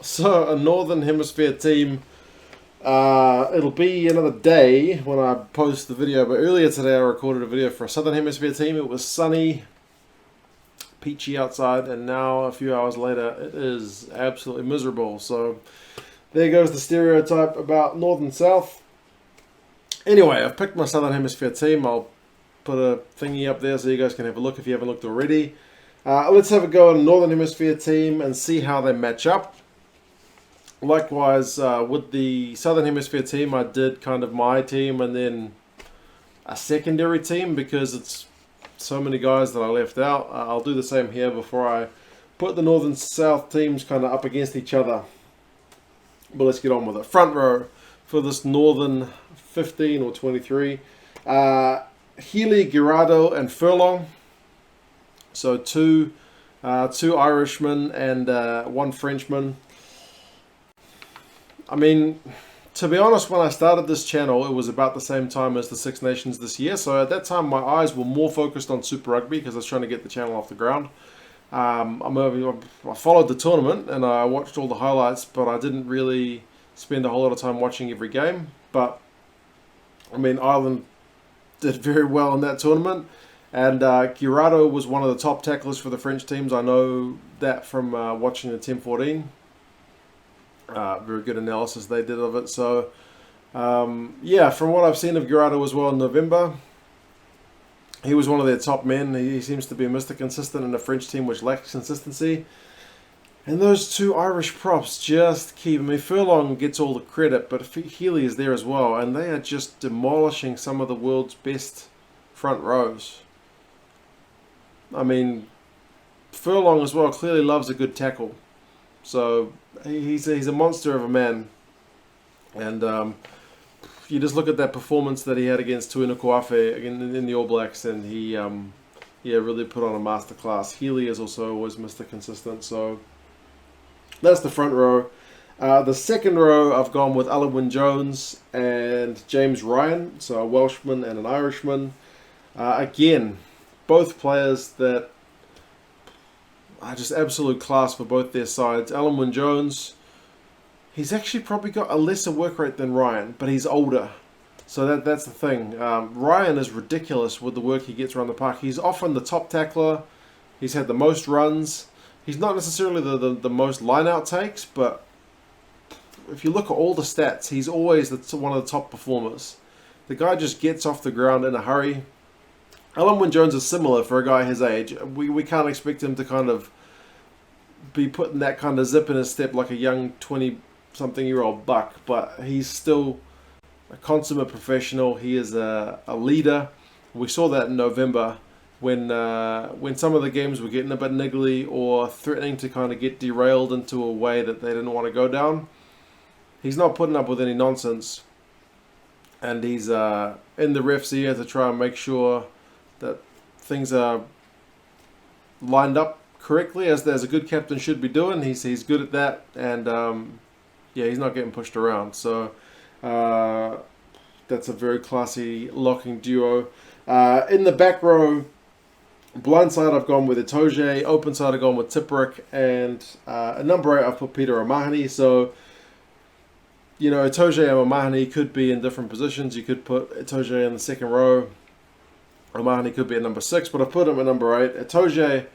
So, a Northern Hemisphere team. It'll be another day when I post the video, but earlier today I recorded a video for a Southern Hemisphere team. It was sunny, peachy outside, and now a few hours later it is absolutely miserable. So, there goes the stereotype about North and South. Anyway, I've picked my Southern Hemisphere team. I'll put a thingy up there so you guys can have a look if you haven't looked already. Let's have a go at a Northern Hemisphere team and see how they match up. Likewise, with the Southern Hemisphere team, I did kind of my team and then a secondary team because it's so many guys that I left out. I'll do the same here before I put the North and South teams kind of up against each other. But let's get on with it. Front row for this Northern 15 or 23. Healy, Girardo, and Furlong. So two Irishmen and one Frenchman. I mean, to be honest, when I started this channel, it was about the same time as the Six Nations this year. So at that time, my eyes were more focused on Super Rugby because I was trying to get the channel off the ground. I followed the tournament and I watched all the highlights, but I didn't really spend a whole lot of time watching every game. But, I mean, Ireland did very well in that tournament. And Girardo was one of the top tacklers for the French teams. I know that from watching the 10-14. Very good analysis they did of it. So, yeah, from what I've seen of Girardo as well in November, he was one of their top men. He seems to be Mr. Consistent in a French team which lacks consistency. And those two Irish props just keep... I mean, Furlong gets all the credit, but Healy is there as well. And they are just demolishing some of the world's best front rows. I mean, Furlong as well clearly loves a good tackle. So he's a monster of a man, and you just look at that performance that he had against Tuina Koafe in the All Blacks, and he really put on a masterclass. Healy is also always Mr. Consistent, so that's the front row. The second row, I've gone with Alan Wynne-Jones and James Ryan, so a Welshman and an Irishman. Again, both players that are just absolute class for both their sides. Alan Wynne-Jones, he's actually probably got a lesser work rate than Ryan, but he's older. So that's the thing. Ryan is ridiculous with the work he gets around the park. He's often the top tackler. He's had the most runs. He's not necessarily the most line-out takes, but if you look at all the stats, he's always one of the top performers. The guy just gets off the ground in a hurry. Alan Wynne-Jones is similar for a guy his age. We can't expect him to kind of be putting that kind of zip in his step like a young 20-something-year-old buck, but he's still a consummate professional. He is a leader. We saw that in November when some of the games were getting a bit niggly or threatening to kind of get derailed into a way that they didn't want to go down. He's not putting up with any nonsense, and he's in the ref's ear to try and make sure that things are lined up correctly, as a good captain should be doing. He's good at that, and yeah, he's not getting pushed around. So that's a very classy locking duo. In the back row, blind side I've gone with Itoje, open side I've gone with Tipperick, and at number 8 I've put Peter O'Mahony. So, you know, Itoje and O'Mahony could be in different positions. You could put Itoje in the second row. O'Mahony could be at number 6, but I put him at number 8. Itoje,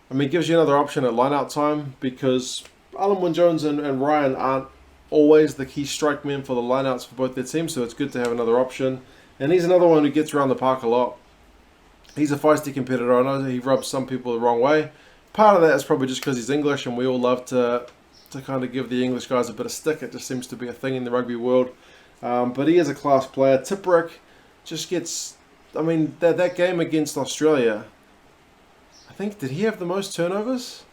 I mean, gives you another option at line-out time because Alan Wynne-Jones and Ryan aren't always the key strike men for the line-outs for both their teams, so it's good to have another option. And he's another one who gets around the park a lot. He's a feisty competitor. I know he rubs some people the wrong way. Part of that is probably just because he's English, and we all love to kind of give the English guys a bit of stick. It just seems to be a thing in the rugby world. But he is a class player. Tipperick just gets... I mean, that game against Australia, I think, did he have the most turnovers?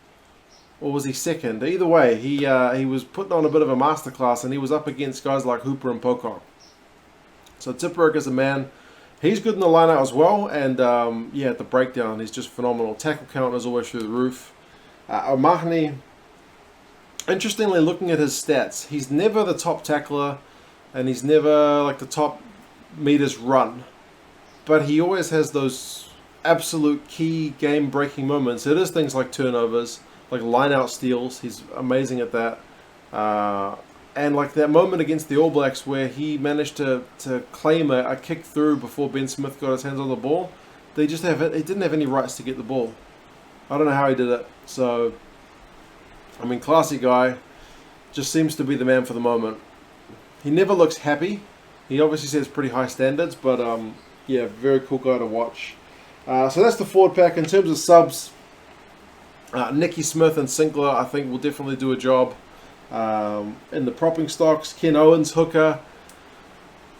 Or was he second? Either way, he was putting on a bit of a masterclass, and he was up against guys like Hooper and Pocock. So Tipperick is a man. He's good in the line-out as well, and yeah, at the breakdown, he's just phenomenal. Tackle count is always through the roof. O'Mahony, interestingly, looking at his stats, he's never the top tackler, and he's never like the top meters run. But he always has those absolute key game-breaking moments. It is things like turnovers, like line-out steals. He's amazing at that. And like that moment against the All Blacks where he managed to claim a kick through before Ben Smith got his hands on the ball, he didn't have any rights to get the ball. I don't know how he did it. So, I mean, classy guy, just seems to be the man for the moment. He never looks happy. He obviously sets pretty high standards, but yeah, very cool guy to watch. So that's the forward pack. In terms of subs, Nicky Smith and Sinclair, I think, will definitely do a job. In the propping stocks, Ken Owens, hooker.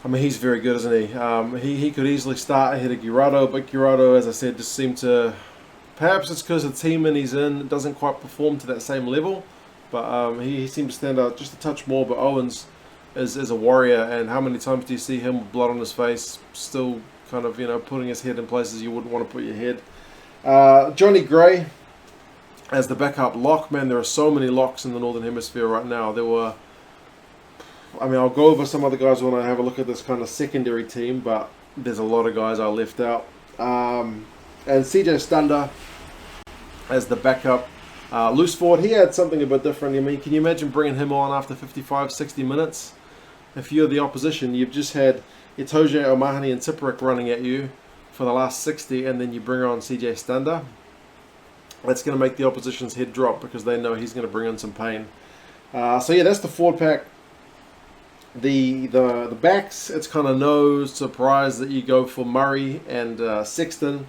I mean, he's very good, isn't he? He could easily start ahead of Girardo, but Girardo, as I said, just seemed to... Perhaps it's because the team and he's in doesn't quite perform to that same level, but he seemed to stand out just a touch more. But Owens is a warrior, and how many times do you see him with blood on his face, still kind of, putting his head in places you wouldn't want to put your head. Johnny Gray as the backup lock. Man, there are so many locks in the Northern Hemisphere right now. I'll go over some other guys when I have a look at this kind of secondary team, but there's a lot of guys I left out. And CJ Stander as the backup loose forward. He had something a bit different. I mean, can you imagine bringing him on after 55, 60 minutes? If you're the opposition, you've just had Itoje, O'Mahony and Tipuric running at you for the last 60, and then you bring on CJ Stander. That's going to make the opposition's head drop because they know he's going to bring in some pain. So yeah, that's the forward pack. The backs, it's kind of no surprise that you go for Murray and Sexton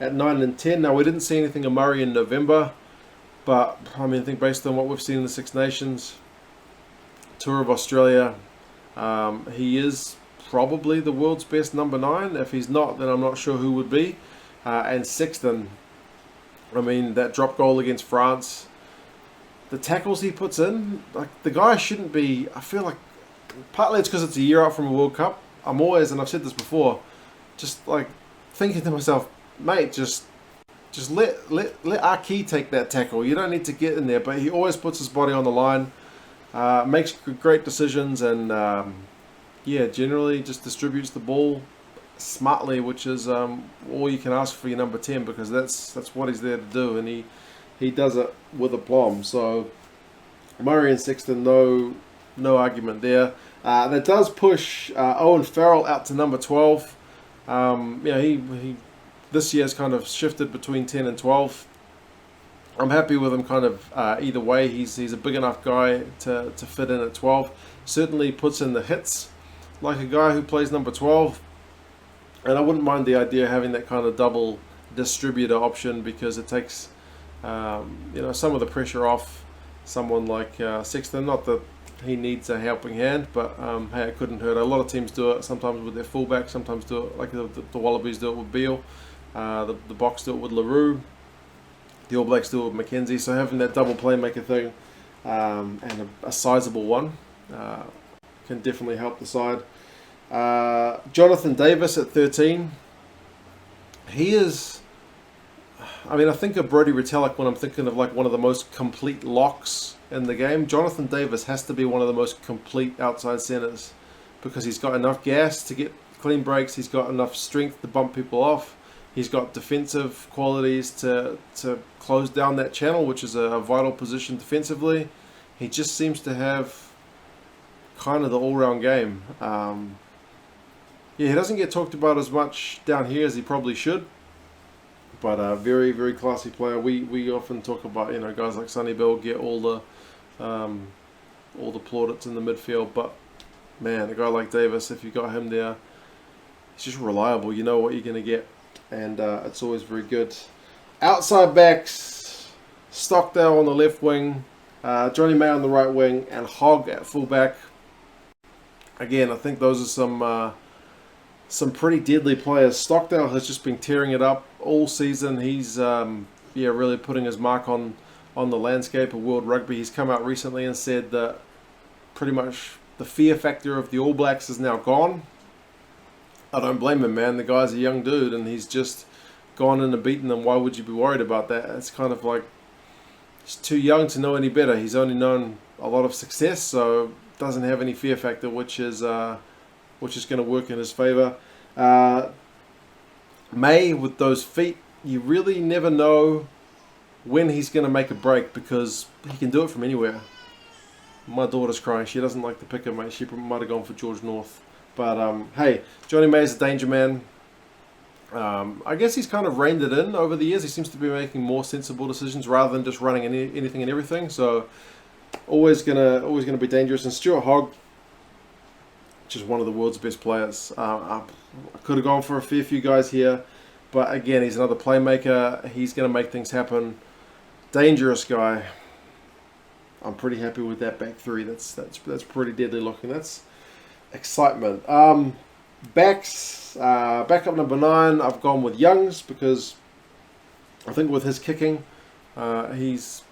at 9 and 10. Now, we didn't see anything of Murray in November, but I mean, I think based on what we've seen in the Six Nations Tour of Australia, he is probably the world's best number 9. If he's not, then I'm not sure who would be. And Sexton, I mean, that drop goal against France, the tackles he puts in, like, the guy shouldn't be, I feel like, partly it's because it's a year out from a World Cup. I'm always, and I've said this before, just like thinking to myself, mate, just let Aki take that tackle. You don't need to get in there, but he always puts his body on the line, makes great decisions, and yeah, generally just distributes the ball smartly, which is all you can ask for your number 10, because that's what he's there to do, and he does it with aplomb. So Murray and Sexton, no argument there. That does push Owen Farrell out to number 12. He this year's kind of shifted between 10 and 12. I'm happy with him kind of either way. He's a big enough guy to fit in at 12. Certainly puts in the hits like a guy who plays number 12. And I wouldn't mind the idea of having that kind of double distributor option, because it takes some of the pressure off someone like Sexton. Not that he needs a helping hand, but hey, it couldn't hurt. A lot of teams do it, sometimes with their fullback, sometimes do it like the Wallabies do it with Beale, the Box do it with LaRue, the All Blacks do it with McKenzie. So having that double playmaker thing and a sizable one can definitely help the side. Jonathan Davis at 13. He is, I mean, I think of Brodie Retallick when I'm thinking of like one of the most complete locks in the game. Jonathan Davis has to be one of the most complete outside centers, because he's got enough gas to get clean breaks, he's got enough strength to bump people off, he's got defensive qualities to close down that channel, which is a vital position defensively. He just seems to have kind of the all-round game. Yeah, he doesn't get talked about as much down here as he probably should, but a very, very classy player. We often talk about, guys like Sonny Bill get all the plaudits in the midfield, but man, a guy like Davis, if you got him there, he's just reliable. You know what you're going to get, and it's always very good. Outside backs, Stockdale on the left wing, Johnny May on the right wing, and Hogg at fullback. Again, I think those are some pretty deadly players. Stockdale has just been tearing it up all season. He's really putting his mark on the landscape of world rugby. He's come out recently and said that pretty much the fear factor of the All Blacks is now gone. I don't blame him, man. The guy's a young dude and he's just gone in and beaten them. Why would you be worried about that? It's kind of like he's too young to know any better. He's only known a lot of success, so doesn't have any fear factor, which is going to work in his favor. May, with those feet, you really never know when he's going to make a break, because he can do it from anywhere. My daughter's crying. She doesn't like the picker, mate. She might have gone for George North. But, hey, Johnny May's a danger man. I guess he's kind of reined it in over the years. He seems to be making more sensible decisions rather than just running anything and everything. So, always gonna be dangerous. And Stuart Hogg, just one of the world's best players. I could have gone for a fair few guys here, but again, he's another playmaker. He's going to make things happen. Dangerous guy. I'm pretty happy with that back three. That's pretty deadly looking. That's excitement. Backup number 9. I've gone with Youngs because I think with his kicking, he's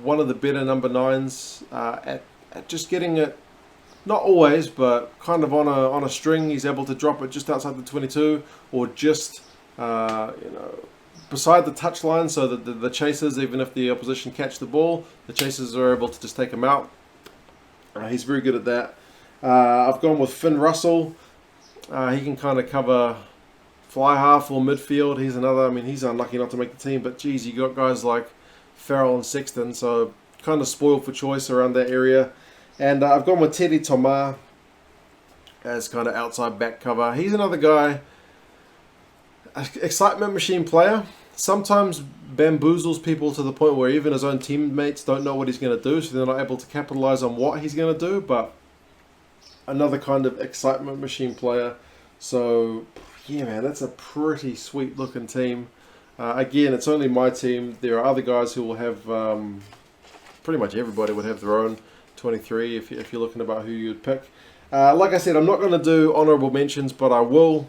one of the better number 9s at just getting it. Not always, but kind of on a string. He's able to drop it just outside the 22, or just beside the touchline, so that the chasers, even if the opposition catch the ball, the chasers are able to just take him out. He's very good at that. I've gone with Finn Russell. He can kind of cover fly half or midfield. He's another. I mean, he's unlucky not to make the team, but geez, you got guys like Farrell and Sexton, so kind of spoiled for choice around that area. And I've gone with Teddy Tomar as kind of outside back cover. He's another guy, excitement machine player. Sometimes bamboozles people to the point where even his own teammates don't know what he's going to do, so they're not able to capitalize on what he's going to do. But another kind of excitement machine player. So, yeah, man, that's a pretty sweet looking team. Again, it's only my team. There are other guys who will have, pretty much everybody would have their own 23 if you're looking about who you'd pick. Like I said, I'm not going to do honorable mentions, but I will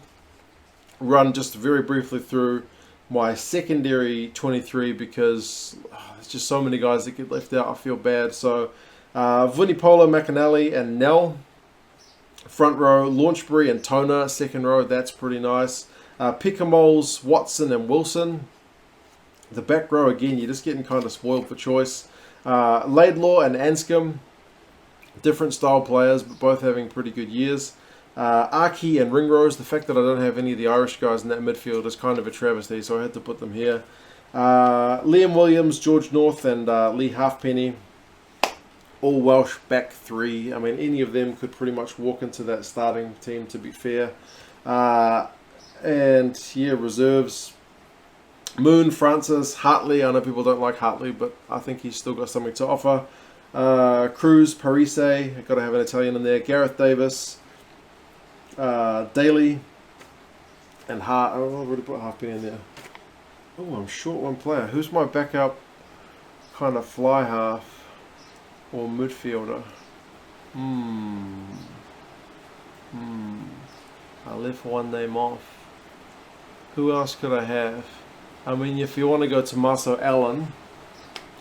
run just very briefly through my secondary 23 because there's just so many guys that get left out. I feel bad. So Vunipola, McAnally, and Nell. Front row, Launchbury and Toner. Second row, that's pretty nice. Pickamoles, Watson, and Wilson. The back row, again, you're just getting kind of spoiled for choice. Laidlaw and Anscombe. Different style players, but both having pretty good years. Archie and Ringrose. The fact that I don't have any of the Irish guys in that midfield is kind of a travesty, so I had to put them here. Liam Williams, George North, and Lee Halfpenny. All Welsh back 3. I mean, any of them could pretty much walk into that starting team, to be fair. And, yeah, reserves. Moon, Francis, Hartley. I know people don't like Hartley, but I think he's still got something to offer. Cruz, Parise, I've got to have an Italian in there. Gareth Davis, Daly, and Hart. I already put Halfpenny in there. Oh, I'm short one player. Who's my backup kind of fly half or midfielder? I left one name off. Who else could I have? I mean, if you want to go Tommaso Allen,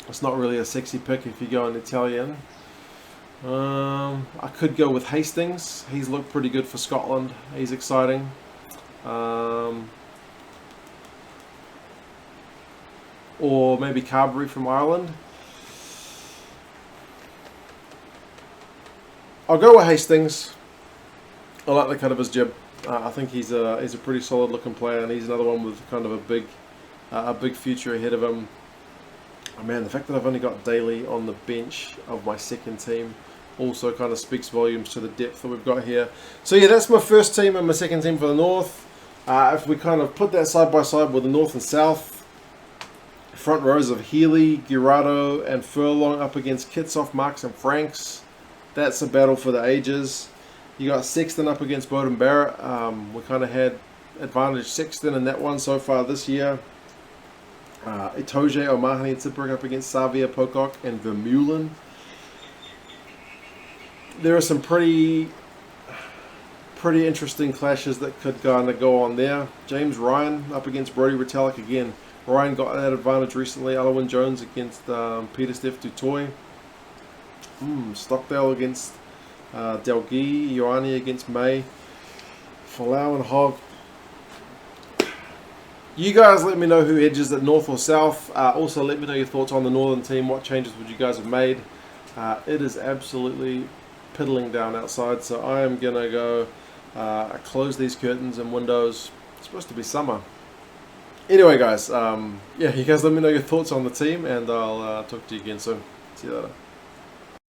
it's not really a sexy pick if you go in Italian. I could go with Hastings. He's looked pretty good for Scotland. He's exciting. Or maybe Carberry from Ireland. I'll go with Hastings. I like the cut of his jib. I think he's a pretty solid looking player, and he's another one with kind of a big future ahead of him. Oh man, the fact that I've only got Daly on the bench of my second team also kind of speaks volumes to the depth that we've got here. So yeah, that's my first team and my second team for the North. If we kind of put that side by side with the North and South, front rows of Healy, Girardo, and Furlong up against Kitsoff, Marks, and Franks. That's a battle for the ages. You got Sexton up against Bowden Barrett. We kind of had advantage Sexton in that one so far this year. Itoje, O'Mahony, and Tipper up against Savia, Pocock, and Vermeulen. There are some pretty interesting clashes that could kind of go on there. James Ryan up against Brodie Retallick again. Ryan got that advantage recently. Alwyn Jones against Peter Steph Dutoy. Stockdale against Delgee. Ioane against May. Folau and Hogg. You guys let me know who edges at North or South. Also let me know your thoughts on the Northern team. What changes would you guys have made? It is absolutely piddling down outside, so I am going to go close these curtains and windows. It's supposed to be summer. Anyway guys, yeah, you guys let me know your thoughts on the team, and I'll talk to you again soon. See you later.